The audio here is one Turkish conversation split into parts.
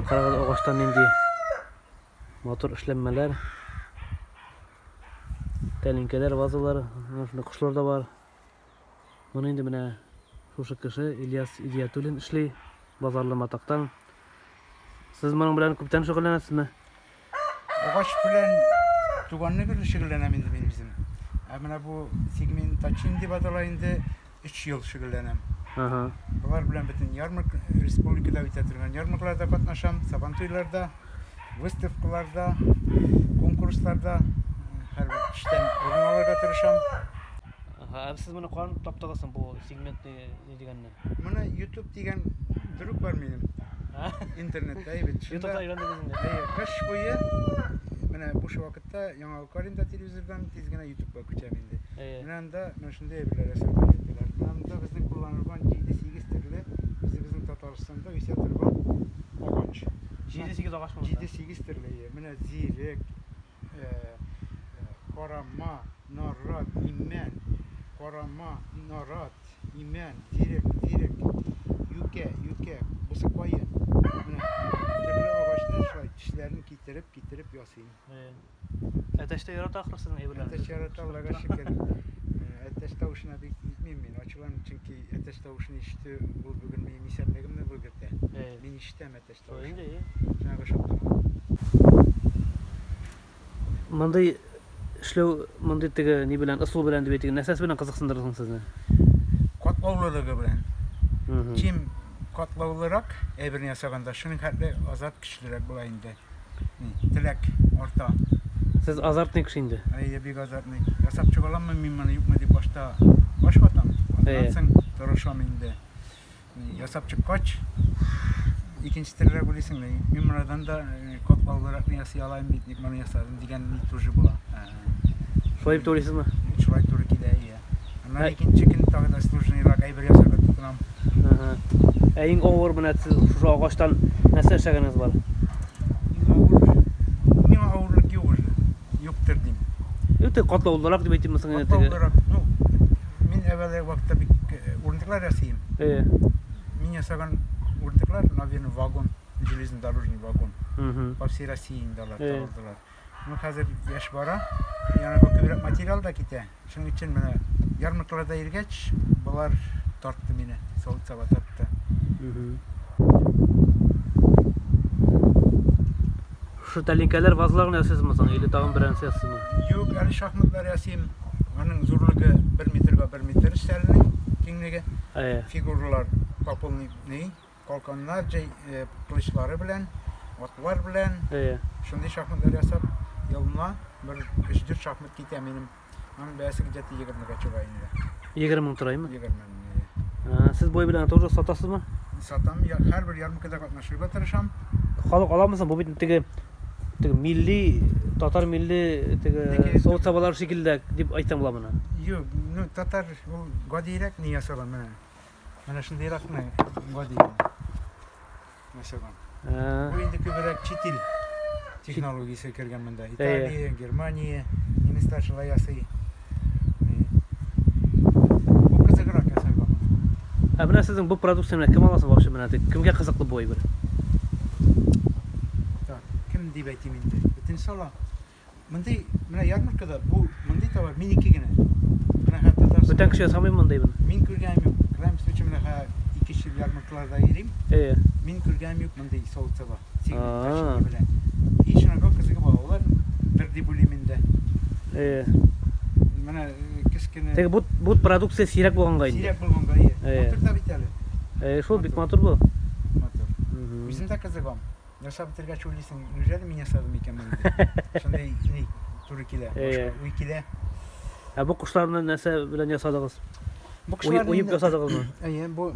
Karagöz ağaçtan indi. Motor işlenmeler. Telinkeler, vazalar, şunda kuşlar da var. Bunu indi mine şu kişi İlyas İdiyatulin işli bazarlı mataktan. Siz bunun bilen köpten şugullanasızmı? Ağaç bilen tuganlı bir şugullanam indi bizim. Amına bu segment taçindi batalayında 3 yıl şugullanam. Aha. Bular bilen bütün yarmık respublikada bitirirgen yarmıklarda katnaşam, sabantoylarda, выставкаларда, konkurslarda her bir işten orun alırga tırışam. Aha, siz bunu kuan taptağısın bu segment ne digenini? Buna YouTube diyen druk var benim. İnternette evet. YouTube'da öğrendiniz mi? Kış boyu bana bu şu vakitte yana karinda televizyondan tizgine YouTube bakacağım indi. Bundan da şimdi evlere söylediler. Bundan da bizim kullanılan 7-8 türlü bizim Tataristan'da üsiyatırgan ağaç. 7-8 ağaç mı? 7-8 türlü. Buna zirek, korama, narat, imen, korama, narat, imen, zirek, yüke, bısık bayı. Türlü ağaçlar dişlerini getirip yasayım. Ateşte yarat ahırsın evlerinde. Ateş yarat Allah'a şükür. Ateş tavuşuna bitmeyeyim ben. Açılan çünkü ateş tavuşunu işti. Bu bugün benim misallerim de bugütte. Ben iştem ateş tavuşunu. Öyle iyi. Sana şoktum. Manday işlev manday tege ne bilen asıl bilen dibeti nesas bilen kızıksındırsın sizni. Katlavlılığı bilen. Kim katlavlırak evrini yasaganda şunun hatta azat kişilerek bulayında. Tilek orta. Siz azart ne kişiydi? Ay bir azat ne? Yasap çıkalan mı mimmanı yukmadı başta başbatam. Anlatsın toruşam indi. Yasap çıkaç. İkinci tere bulisin ne? Mimmanıdan da katlavlırak ne yasayalayım bitnik bana yasadım diyen nituju bula. Şoyup doğruysuz mu? Şurayı doğru gideyi ya. Ama ikinci gün tağda stujunu irak ay bir yasagat tutunam. Eyin over buna siz şu ağaçtan nasıl yaşaganız var? Min ağırlık yoktur diyeyim. Yok da katlı olarak dibeti misin? Katlı olarak, min evvel vakti bir uruntuklar yasayım. Min yasagan uruntuklar, naviyen vagon, железный дорожный vagon. По всей России indalar, dağıldılar. Bunu hazır yaş bara, yani bu kübret materyal da kite. Şunun için bana yarmıklarda irgeç, bunlar tarttı beni, soğuk sabah tarttı. Şu telinkeler vazlarını yasız mısın? İli dağın birensi yasız mı? Yok, ali şahmatlar yasayım. Onun zorluğu 1 metre üstelinin kengligi. Figurlar kapılını kalkanlar, kılıçları bilen, atlar bilen. Şimdi şahmatlar yasap, yılına bir 3-4 şahmat gitti eminim. Onun beyası gideti 20 kaçı bayında. 20 turayı mı? 20. Siz boy bilen toru satasız mı? Satam, her bir yarım kadar katlaşırga tırışam. Halık alamısın bu bitin tege milli, Tatar milli tege soğut sabalar şekilde dip aytan bulamına. Yok, Tatar gadirek niye yasalan bana? Bana şimdi irak ne? Gadirek. Mesela. Bu indi küberek çitil teknolojisi kirgen bunda. İtalya, Germaniya, Yunanistan şöyle yasayı. Bu kızıkırak yasayı bana. Buna sizin bu prodüksiyonu kim alasın bakışı buna? Kimge kızıklı boy bir? Kim dibeti mindi? Bütün sala. Bunda yarmırkada bu mindi de var miniki gene. Bütün kişi yasamayım mınday bunu? Min kürgem yok. Krem sütüm ha 2 kişi yarmırklarda yerim. Min kürgem yok mindi soğuk sabah. Signet taşını bile. İşine kalk kızıkı bağlar. Bir dibuliminde. Bana kıskını. Tek bu prodüksiyon sirak bolğanga indi. Sirak bolğanga iyi. Motor da biteli. Şu bit motor bu. Motor. Bizim de kızıgam. Yaşa bitirge çölüsün. Nüjeli min yasadım iken mindi. Şimdi ne? Turikile. Uykile. Bu kuşlarını nese bilen yasadığız? Bu kuşlar uyup yasadığız mı? Bu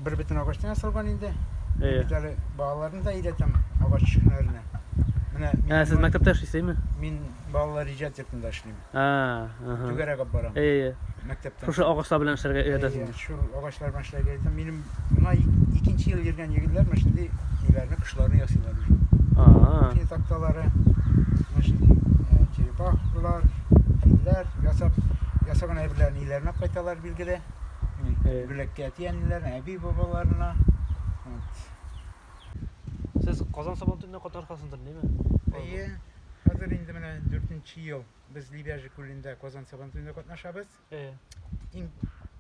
bir bütün ağaçtan yasalgan indi. Bir tane bağlarını da iletem ağaçlarına. Siz mektepte yaşaysınız mı? Min bağları icat ettim daşlıyım. Tügere kapbaram. Mektepten. Şu ağaçlar bilen işlerge öğretesiniz. Şu ağaçlar başlar geldim. Benim buna ikinci yıl girgen yegiller mi şimdi ilerine kuşlarını yasıyorlar. İkinci taktaları şimdi çiripaklar, filler, yasagan evlerini ilerine kaytalar bilgili. Bilek etiyenler, ebi babalarına. Siz Kazan Sabancı'nda katlaşmasındır değil mi? İyi. Hazır indi mana 4-nji yıl biz Libyajı kulünde Kozan Sabancı'nda katnaşabız. Eng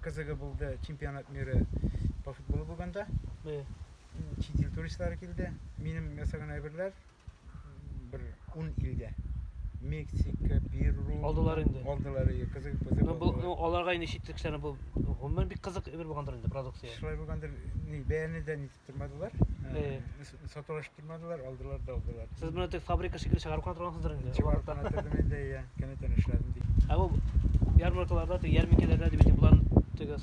kızıgı buldu çempionat meri po futbolu bo'lganda. Chet el turistlari keldi. Menim yasagan aybirlar bir 10 ilde. Meksika, Peru Aldılar indi. Aldılar kızık Bu olarga indi şitliklerini bu onlar bir kızık bir bolgandır indi produksiya. Şulay bo'lgandir, beğeniden nitip turmadılar. Satılıştırmadılar, aldılar da aldılar. Siz bunu tek fabrika şekilde çıkarıp kontrolsüzdür indi. Çıkarıp tanıtırdım indi ya, keneten işledim deyip. Bu yarmarkalarda, yarmikelerde de bütün bulan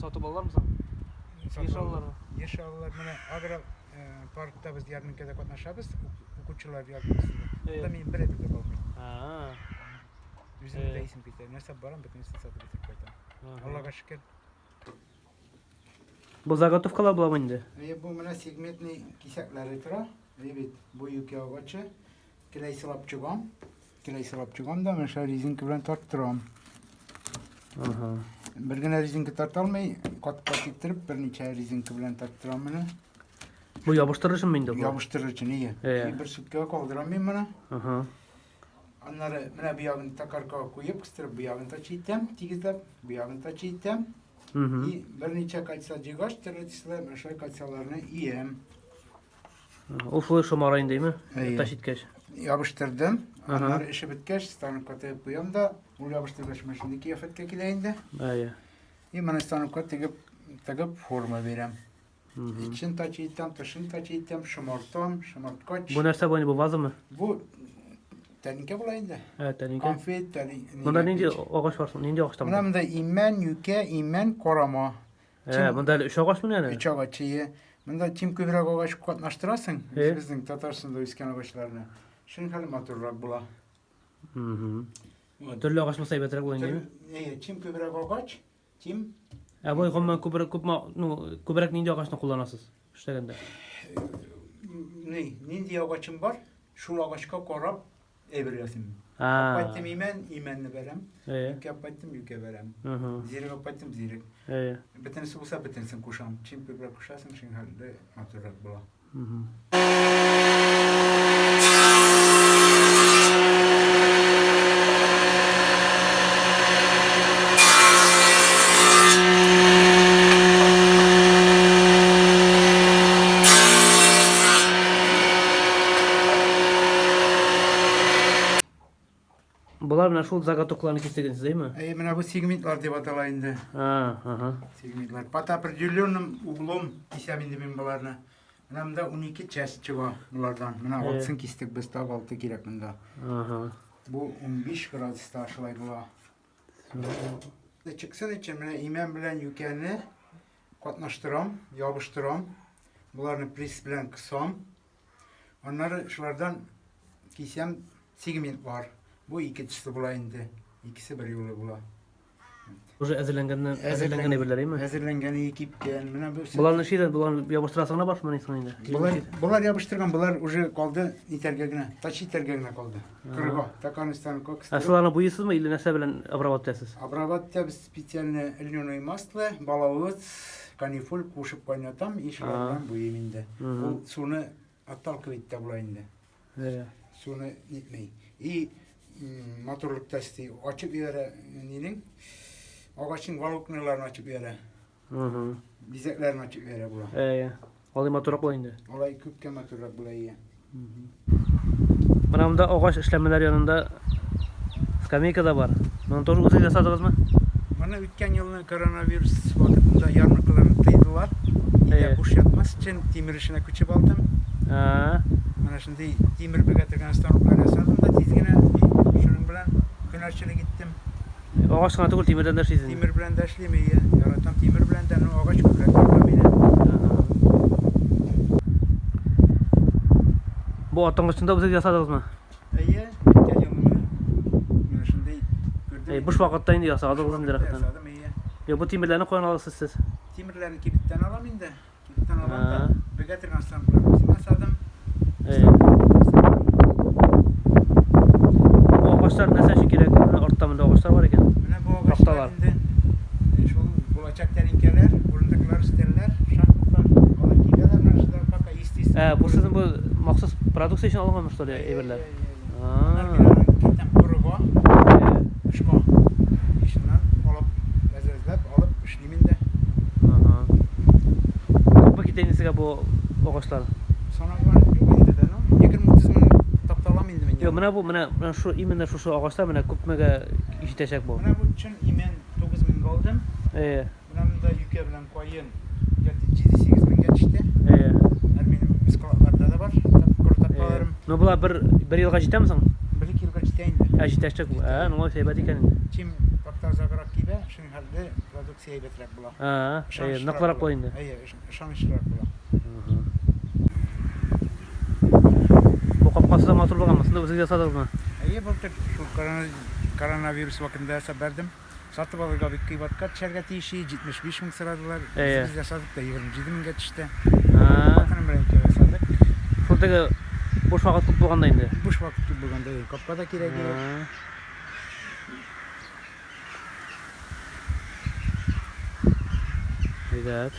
satıp alırlar mısın? Yaşallar mı? Yaşallar. Mana Agro parkta biz yarminkede katnaşabız, okuçular yardımcısında. Bu da benim birebir de kalmıyor. Bizim de isim biter. Neyse baran bütün isim satıp bitirip koydum. Allah'a şükür. Bu zagotovkalar bulamı indi. Bu mana segmentli kisakları tura. Evet, bu yükü ağaçı. Kilay sılap çıkam. Kilay sılap çıkam da mesela rizinki bilen tarttıram. Bir gene rizinki tartalmay, kat ittirip bir neçe rizinki bilen tarttıram mana. Bu yapıştırıcı mı indi bu? Yapıştırır için iyi. Bir sütke kaldıramayım bana. Onları mana bu yağını takarka koyup kıstırıp bu yağını taçıydım. Tigizlep bu yağını taçıydım. Bir neçe kaçsa cigaç tırıtısıyla mesela kaçsalarını yiyem. O fığı şomarayın değil mi? Taşitkeş. Yapıştırdım. Onları işi bitkeş, stanıkka tıkıp koyuyorum da bu yapıştırmış şimdi kıyafetle kileyinde. Bana stanıkka tıkıp forma verem. İçin taçıydım, taşın taçıydım, şımartkaç. Bu nerse bu bu vazı mı? Bu teninke bulaydı. Evet, teninke. Konfet, teninke. Bunda nince ağaç var, nince ağaçta mı? Bunda imen, yüke, imen, korama. Bunda üç ağaç mı yani? Üç ağaç iyi. Bunda kim köprek ağaç katlaştırasın. Bizden Tatarsın'da üsken ağaçlarını. Şimdi halim atırrak bula. Türlü ağaç mı saybeterek bulayın değil mi? Kim köprek ağaç, kim? Bu yıkılma köprek nince ağaçını kullanasız. İşte Nindi ağaçım var. Şu ağaçka korap evriyasim. Yapaydım imenli verem. Yük yapaydım yüke verem. Zirik yapaydım zirik. Betenisi bulsa betenisini kuşam. Çim köprek kuşasın şimdi halde atırrak bula. Bunlar bana şu zagatoklarını kesteginiz değil mi? Mana bu segmentlar deb atalayındı. Segmentlar. Pata определенным углом kesem indi ben bularını. Mana da 12 chest çıga bulardan. Mana altısın kestik biz tag altı gerek bunda. Bu 15 gradusda aşılay bula. Çıksın için mana imen bilen yükeni katnaştıram, yapıştıram. Bularını pres bilen kısam. Onları şulardan kesem segment var. Bu ikisi bulayındı. İkisi bir yolu bula. Уже әзірленген ebirler değil mi? Hazırlangan ekipken. Buların şeyden, buların yapıştırasına var mı neyse indi? Bular yapıştırgan, bular уже kaldı itergegine. Taş itergegine kaldı. Kırga, Takarnistan koks. Asıllarına buyusuz mu ili nese bilen abravat tesiz? Обрабатывать специально льняное масло, балавыз, канифоль кушып кайнатам, и шылардан буйыминде. Ол суны отталкивает да булайынды. Суны нетмей. И motorluk testi açıp yere ninin ağaçın valuklarını açıp yere dizeklerini açıp yere bula. Olay motorak bulayındı. Olay küpke motorak bulayı. Bana bunda ağaç işlemeler yanında skameyka da var. Bunu doğru uzun yasadınız mı? Bana ötken yılın koronavirüs vakitinde yarmarkalarını tıydılar. İyi kuş yatmaz için timir işine küçüp aldım. Bana şimdi timir bir getirgen stanoklar yasadım da tizgine şunun bilen güneşçili gittim. Ağaç kanatı kul timirden derşizin. Timir bilen derşliyim iyi. Yaratam timir bilen de ağaç köprek var beni. Bu atın içinde uzun yasadınız mı? İyi. Ötken yılını şimdi gördüm. Buş vakitte indi yasadınız mı direkten? Yasadım iyi. Ya bu timirlerini koyan alırsınız siz. Timirlerini kibitten alayım da. Kibitten alayım da. Bir getirgen stanoklar yasadım. Bu ağaçlar ne sen şekilde ortamında ağaçlar var iken? Bu ağaçlar indi. Şu bulacak derinkeler, burundakiler isterler, şartlar, olan gideler, naşlar, baka isti Bu sizin bu maksus produksiya için alınmışlar ya eberler. Kettem kuruğa, uşqa. İşinden alıp, bezezlep alıp işlemin de. Bu kitlenisiga bu ağaçlar. Sonra ben indi de no. 20-30 min taptalam indi men. Yo, mana şu imende şu ağaçlar mana köpmege işitecek bu. Mana bu için imen 9 min aldım. Bunun da yüke bilen koyun. Yatı 7-8 min geçti. Benim iskalatlarda da var. Kuru taptalarım. No bular bir yılga jite misin? 1-2 yılga jiteyindi. Jitecek bu. No seybet eken. Çim taptar zagarak gibi şunun halde produksiya betrek bula. Nakvarak koyundu. Şan iştirak bula. Bu kapkası da matur bulgamazsın da özüge satılır mı? Bultuk şu koronavirüs vakitinde saberdim. Satıp alırga bir kıybatka çerget işi 75 min sıradılar. Biz yasadık da 27 min geçişte. Bakının bir ülke yasadık. Şuradaki boş vakit kut bulganda indi. Boş vakit gibi bulganda değil. Kapkada kiregi. Evet.